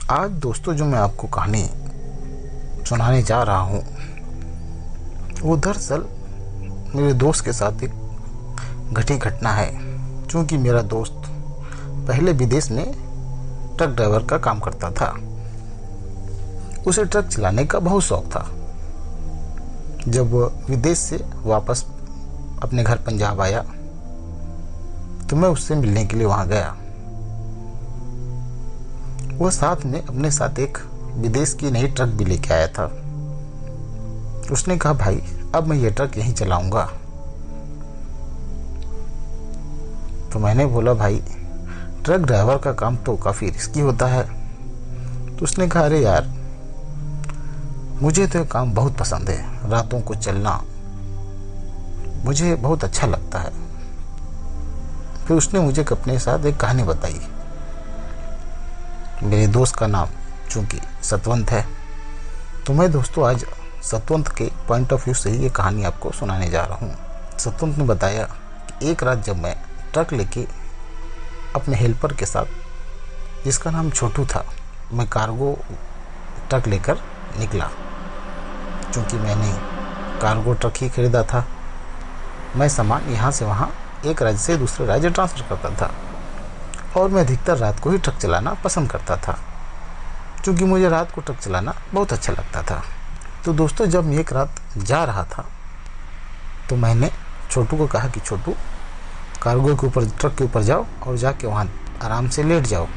आज दोस्तों जो मैं आपको कहानी सुनाने जा रहा हूँ वो दरअसल मेरे दोस्त के साथ एक घटी घटना है। क्योंकि मेरा दोस्त पहले विदेश में ट्रक ड्राइवर का काम करता था। उसे ट्रक चलाने का बहुत शौक था। जब वह विदेश से वापस अपने घर पंजाब आया तो मैं उससे मिलने के लिए वहाँ गया। वह साथ में अपने साथ एक विदेश की नई ट्रक भी लेके आया था। उसने कहा, भाई अब मैं ये ट्रक यहीं चलाऊंगा। तो मैंने बोला, भाई ट्रक ड्राइवर का काम तो काफ़ी रिस्की होता है। तो उसने कहा, अरे यार मुझे तो ये काम बहुत पसंद है। रातों को चलना मुझे बहुत अच्छा लगता है। फिर उसने मुझे अपने साथ एक कहानी बताई। मेरे दोस्त का नाम चूंकि सतवंत है तो मैं दोस्तों आज सतवंत के पॉइंट ऑफ व्यू से ही ये कहानी आपको सुनाने जा रहा हूँ। सतवंत ने बताया कि एक रात जब मैं ट्रक लेके अपने हेल्पर के साथ, जिसका नाम छोटू था, मैं कार्गो ट्रक लेकर निकला। क्योंकि मैंने कार्गो ट्रक ही खरीदा था। मैं सामान यहाँ से वहाँ एक राज्य से दूसरे राज्य ट्रांसफ़र करता था और मैं अधिकतर रात को ही ट्रक चलाना पसंद करता था, क्योंकि मुझे रात को ट्रक चलाना बहुत अच्छा लगता था। तो दोस्तों जब मैं एक रात जा रहा था तो मैंने छोटू को कहा कि छोटू कार्गो के ऊपर, ट्रक के ऊपर जाओ और जाके वहाँ आराम से लेट जाओ,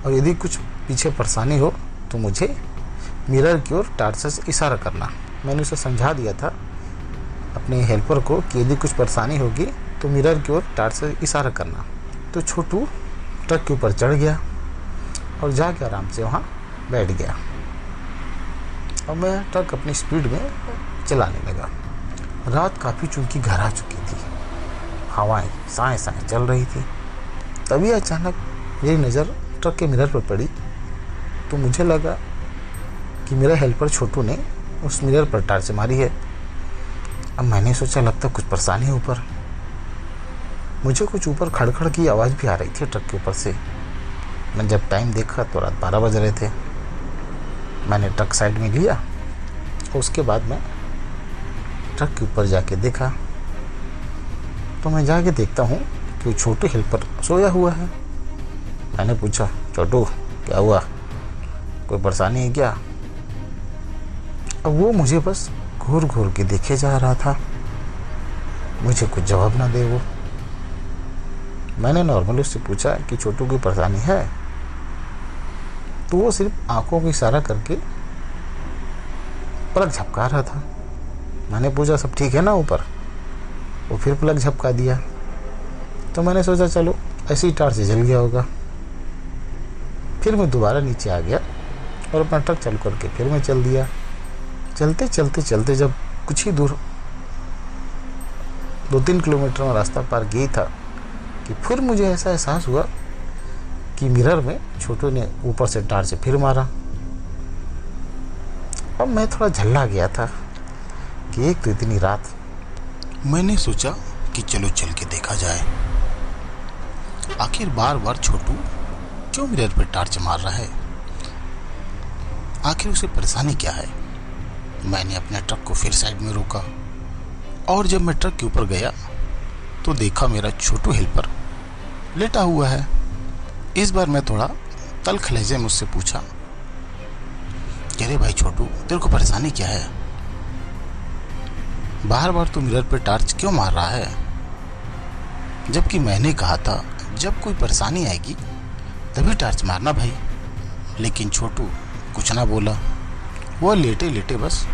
और यदि कुछ पीछे परेशानी हो तो मुझे मिरर की ओर टार्च से इशारा करना। मैंने उसे समझा दिया था अपने हेल्पर को कि यदि कुछ परेशानी होगी तो मिरर की ओर टार्च से इशारा करना। तो छोटू ट्रक के ऊपर चढ़ गया और जाके आराम से वहाँ बैठ गया और मैं ट्रक अपनी स्पीड में चलाने लगा। रात काफ़ी चूंकि घर आ चुकी थी, हवाएं साए साए चल रही थी। तभी अचानक मेरी नज़र ट्रक के मिरर पर पड़ी तो मुझे लगा कि मेरा हेल्पर छोटू ने उस मिरर पर टार्च मारी है। अब मैंने सोचा लगता कुछ परेशानी है ऊपर। मुझे कुछ ऊपर खड़खड़ की आवाज़ भी आ रही थी ट्रक के ऊपर से। मैं जब टाइम देखा तो रात 12 बज रहे थे। मैंने ट्रक साइड में लिया और उसके बाद मैं ट्रक के ऊपर जाके देखा तो मैं जाके देखता हूँ कि वो छोटू हेल्पर सोया हुआ है। मैंने पूछा, छोटू क्या हुआ, कोई परेशानी है क्या? अब वो मुझे बस घूर घूर के देखे जा रहा था। मुझे कुछ जवाब ना दे वो। मैंने नॉर्मली उससे पूछा कि छोटू की परेशानी है, तो वो सिर्फ आंखों को इशारा करके पलक झपका रहा था। मैंने पूछा, सब ठीक है ना ऊपर? वो फिर पलक झपका दिया। तो मैंने सोचा चलो ऐसी टार्च से जल गया होगा। फिर मैं दोबारा नीचे आ गया और अपना ट्रक चालू करके फिर मैं चल दिया। चलते चलते चलते जब कुछ ही दूर 2-3 किलोमीटर में रास्ता पार गई था कि फिर मुझे ऐसा एहसास हुआ कि मिरर में छोटू ने ऊपर से टार्च से फिर मारा। अब मैं थोड़ा झल्ला गया था कि एक तो इतनी रात। मैंने सोचा कि चलो चल के देखा जाए, आखिर बार बार छोटू क्यों मिरर पर टार्च मार रहा है, आखिर उसे परेशानी क्या है। मैंने अपने ट्रक को फिर साइड में रोका और जब मैं ट्रक के ऊपर गया तो देखा मेरा छोटू हेल्पर लेटा हुआ है। इस बार मैं थोड़ा तल्ख लहजे में उससे पूछा, कह रहे भाई छोटू तेरे को परेशानी क्या है, बार बार तू मिरर पर टार्च क्यों मार रहा है? जबकि मैंने कहा था जब कोई परेशानी आएगी तभी टार्च मारना भाई। लेकिन छोटू कुछ ना बोला। वह लेटे लेटे बस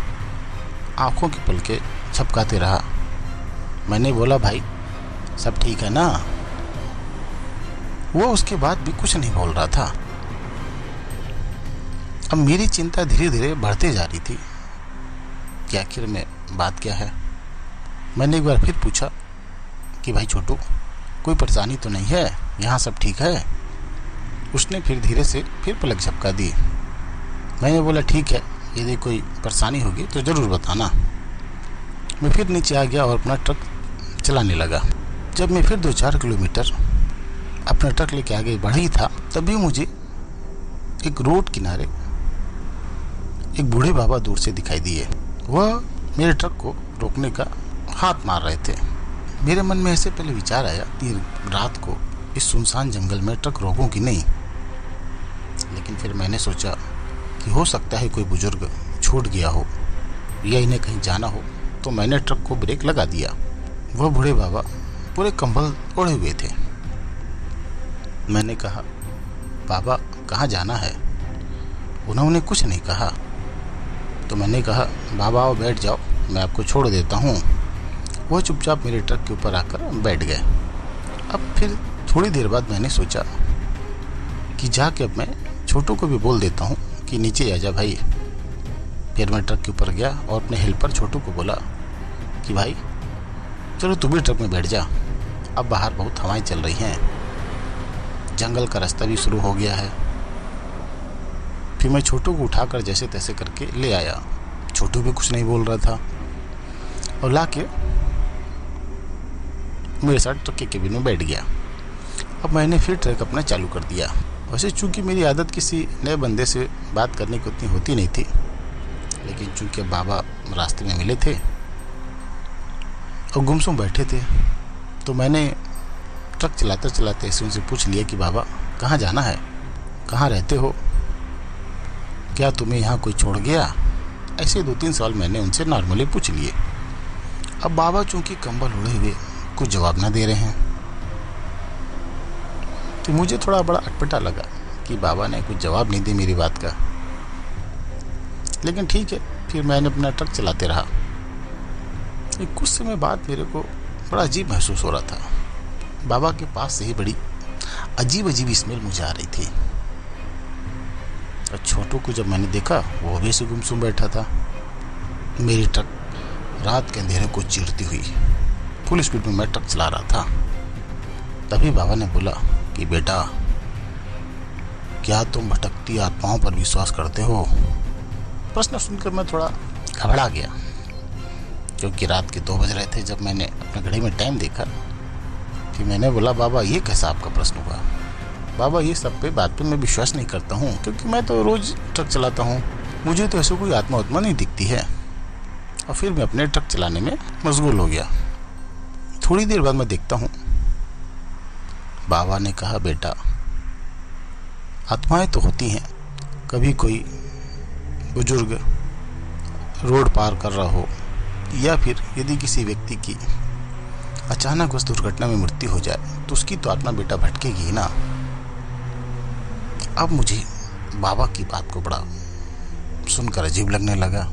आंखों की पलकें झपकाते रहा। मैंने बोला, भाई सब ठीक है ना? वो उसके बाद भी कुछ नहीं बोल रहा था। अब मेरी चिंता धीरे धीरे बढ़ते जा रही थी कि आखिर में बात क्या है। मैंने एक बार फिर पूछा कि भाई छोटू कोई परेशानी तो नहीं है, यहाँ सब ठीक है? उसने फिर धीरे से फिर पलक झपका दी। मैंने बोला, ठीक है, यदि कोई परेशानी होगी तो ज़रूर बताना। मैं फिर नीचे आ गया और अपना ट्रक चलाने लगा। जब मैं फिर 2-4 किलोमीटर अपना ट्रक लेके आगे बढ़ी था तभी मुझे एक रोड किनारे एक बूढ़े बाबा दूर से दिखाई दिए। वह मेरे ट्रक को रोकने का हाथ मार रहे थे। मेरे मन में ऐसे पहले विचार आया कि रात को इस सुनसान जंगल में ट्रक रोकूं कि नहीं, लेकिन फिर मैंने सोचा कि हो सकता है कोई बुजुर्ग छूट गया हो या इन्हें कहीं जाना हो, तो मैंने ट्रक को ब्रेक लगा दिया। वह बूढ़े बाबा पूरे कंबल ओढ़े हुए थे। मैंने कहा, बाबा कहाँ जाना है? उन्होंने कुछ नहीं कहा। तो मैंने कहा, बाबा आओ बैठ जाओ, मैं आपको छोड़ देता हूँ। वह चुपचाप मेरे ट्रक के ऊपर आकर बैठ गए। अब फिर थोड़ी देर बाद मैंने सोचा कि जाके अब मैं छोटू को भी बोल देता हूँ कि नीचे आ जा भाई। फिर मैं ट्रक के ऊपर गया और अपने हेल्पर छोटू को बोला कि भाई चलो तू भी ट्रक में बैठ जा, अब बाहर बहुत हवाएं चल रही हैं, जंगल का रास्ता भी शुरू हो गया है। फिर मैं छोटू को उठाकर जैसे तैसे करके ले आया। छोटू भी कुछ नहीं बोल रहा था और लाके मेरे साथ ट्रक के केबिन में बैठ गया। अब मैंने फिर ट्रक अपना चालू कर दिया। वैसे चूंकि मेरी आदत किसी नए बंदे से बात करने की उतनी होती नहीं थी, लेकिन चूंकि बाबा रास्ते में मिले थे और गुमसुम बैठे थे, तो मैंने ट्रक चलाते चलाते ऐसे उनसे पूछ लिया कि बाबा कहाँ जाना है, कहाँ रहते हो, क्या तुम्हें यहाँ कोई छोड़ गया? ऐसे 2-3 सवाल मैंने उनसे नॉर्मली पूछ लिए। अब बाबा चूंकि कंबल ओढ़े हुए कुछ जवाब ना दे रहे हैं, तो मुझे थोड़ा बड़ा अटपटा लगा कि बाबा ने कुछ जवाब नहीं दी मेरी बात का। लेकिन ठीक है, फिर मैंने अपना ट्रक चलाते रहा। कुछ समय बाद मेरे को बड़ा अजीब महसूस हो रहा था। बाबा के पास से ही बड़ी अजीब अजीब स्मेल मुझे आ रही थी। और छोटू को जब मैंने देखा, वो भी ऐसे गुमसुम बैठा था। मेरी ट्रक रात के अंधेरे को चीरती हुई फुल स्पीड में मैं ट्रक चला रहा था। तभी बाबा ने बोला कि बेटा, क्या तुम भटकती आत्माओं पर विश्वास करते हो? प्रश्न सुनकर मैं थोड़ा घबरा गया, क्योंकि रात के 2 बज रहे थे जब मैंने अपने घड़ी में टाइम देखा। फिर मैंने बोला, बाबा ये कैसा आपका प्रश्न हुआ? बाबा ये सब पे बात पे मैं विश्वास नहीं करता हूँ, क्योंकि मैं तो रोज़ ट्रक चलाता हूँ, मुझे तो ऐसे कोई आत्मा उत्मा नहीं दिखती है। और फिर मैं अपने ट्रक चलाने में मशगूल हो गया। थोड़ी देर बाद मैं देखता हूँ, बाबा ने कहा, बेटा आत्माएं तो होती हैं। कभी कोई बुजुर्ग रोड पार कर रहा हो, या फिर यदि किसी व्यक्ति की अचानक उस दुर्घटना में मृत्यु हो जाए, तो उसकी तो आत्मा बेटा भटकेगी ही ना। अब मुझे बाबा की बात को बड़ा सुनकर अजीब लगने लगा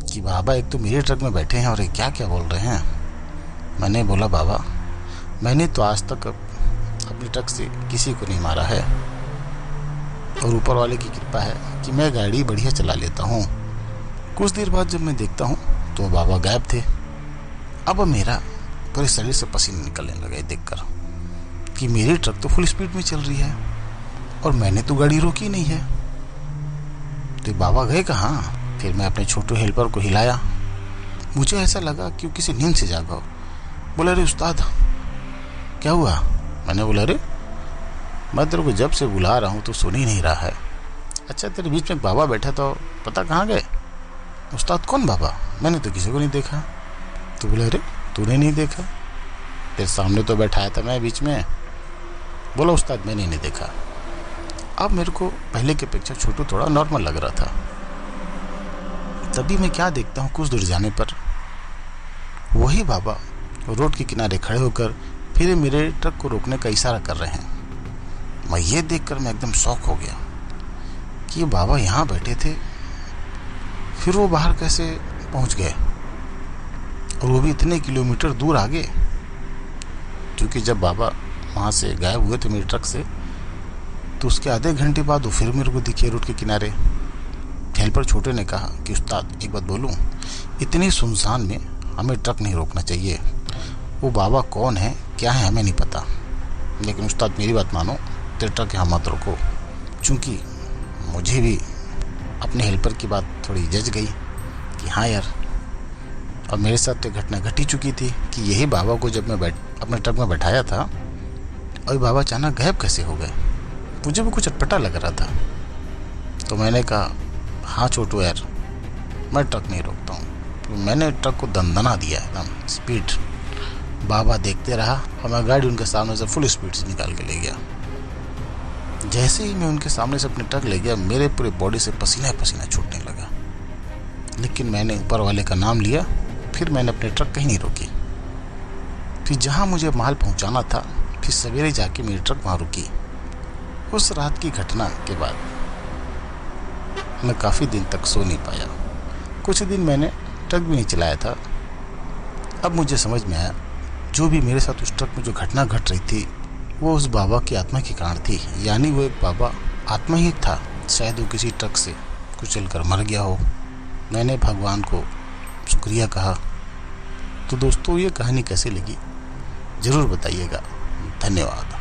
कि बाबा एक तो मेरे ट्रक में बैठे हैं और ये क्या क्या बोल रहे हैं। मैंने बोला, बाबा मैंने तो आज तक अपने ट्रक से किसी को नहीं मारा है, और ऊपर वाले की कृपा है कि मैं गाड़ी बढ़िया चला लेता हूँ। कुछ देर बाद जब मैं देखता हूँ तो बाबा गायब थे। अब मेरा पूरे शरीर से पसीने निकलने लगे देखकर कि मेरी ट्रक तो फुल स्पीड में चल रही है और मैंने तो गाड़ी रोकी नहीं है। तो बाबा गए कहाँ? फिर मैं अपने छोटे हेल्पर को हिलाया। मुझे ऐसा लगा कि वो किसी नींद से जागा हो। बोला, अरे उस्ताद क्या हुआ? मैंने बोला, अरे मैं तेरे को जब से बुला रहा हूँ तो सुन ही नहीं रहा है। अच्छा, तेरे बीच में बाबा बैठा तो पता कहाँ गए? उस्ताद, कौन बाबा? मैंने तो किसी को नहीं देखा। तो बोला, अरे तूने नहीं देखा? तेरे सामने तो बैठाया था मैं बीच में। बोला, उस्ताद मैंने नहीं देखा। अब मेरे को पहले की अपेक्षा छोटू थोड़ा नॉर्मल लग रहा था। तभी मैं क्या देखता हूँ, कुछ दूर जाने पर वही बाबा रोड के किनारे खड़े होकर फिर मेरे ट्रक को रोकने का इशारा कर रहे हैं। मैं ये देखकर मैं एकदम शॉक हो गया कि ये बाबा यहाँ बैठे थे, फिर वो बाहर कैसे पहुँच गए, और वो भी इतने किलोमीटर दूर आगे। क्योंकि जब बाबा वहाँ से गायब हुए थे मेरे ट्रक से, तो उसके आधे घंटे बाद वो फिर मेरे को दिखे रोड के किनारे। हेल्पर छोटे ने कहा कि उस्ताद एक बात बोलूं, इतनी सुनसान में हमें ट्रक नहीं रोकना चाहिए। वो बाबा कौन है क्या है हमें नहीं पता, लेकिन उस्ताद मेरी बात मानो, तेरे ट्रक यहाँ मत रोको। चूँकि मुझे भी अपने हेल्पर की बात थोड़ी जज गई कि हाँ यार, और मेरे साथ तो घटना घटी चुकी थी कि यही बाबा को जब मैं अपने ट्रक में बैठाया था और बाबा अचानक गायब कैसे हो गए। मुझे भी कुछ अटपटा लग रहा था। तो मैंने कहा, हाँ छोटू यार, मैं ट्रक नहीं रोकता हूँ। तो मैंने ट्रक को दंदना दिया एकदम स्पीड। बाबा देखते रहा और मैं गाड़ी उनके सामने से फुल स्पीड से निकाल के ले गया। जैसे ही मैं उनके सामने से अपनी ट्रक ले गया, मेरे पूरे बॉडी से पसीना पसीना छूटने लगा। लेकिन मैंने ऊपर वाले का नाम लिया, फिर मैंने अपनी ट्रक कहीं नहीं रोकी। फिर जहाँ मुझे माल पहुँचाना था, फिर सवेरे जाके मेरी ट्रक वहाँ रुकी। उस रात की घटना के बाद मैं काफ़ी दिन तक सो नहीं पाया। कुछ दिन मैंने ट्रक भी नहीं चलाया था। अब मुझे समझ में आया, जो भी मेरे साथ उस ट्रक में जो घटना घट रही थी, वो उस बाबा की आत्मा के कारण थी। यानी वो एक बाबा आत्मा ही था। शायद वो किसी ट्रक से कुचल कर मर गया हो। मैंने भगवान को शुक्रिया कहा। तो दोस्तों, ये कहानी कैसी लगी ज़रूर बताइएगा। धन्यवाद।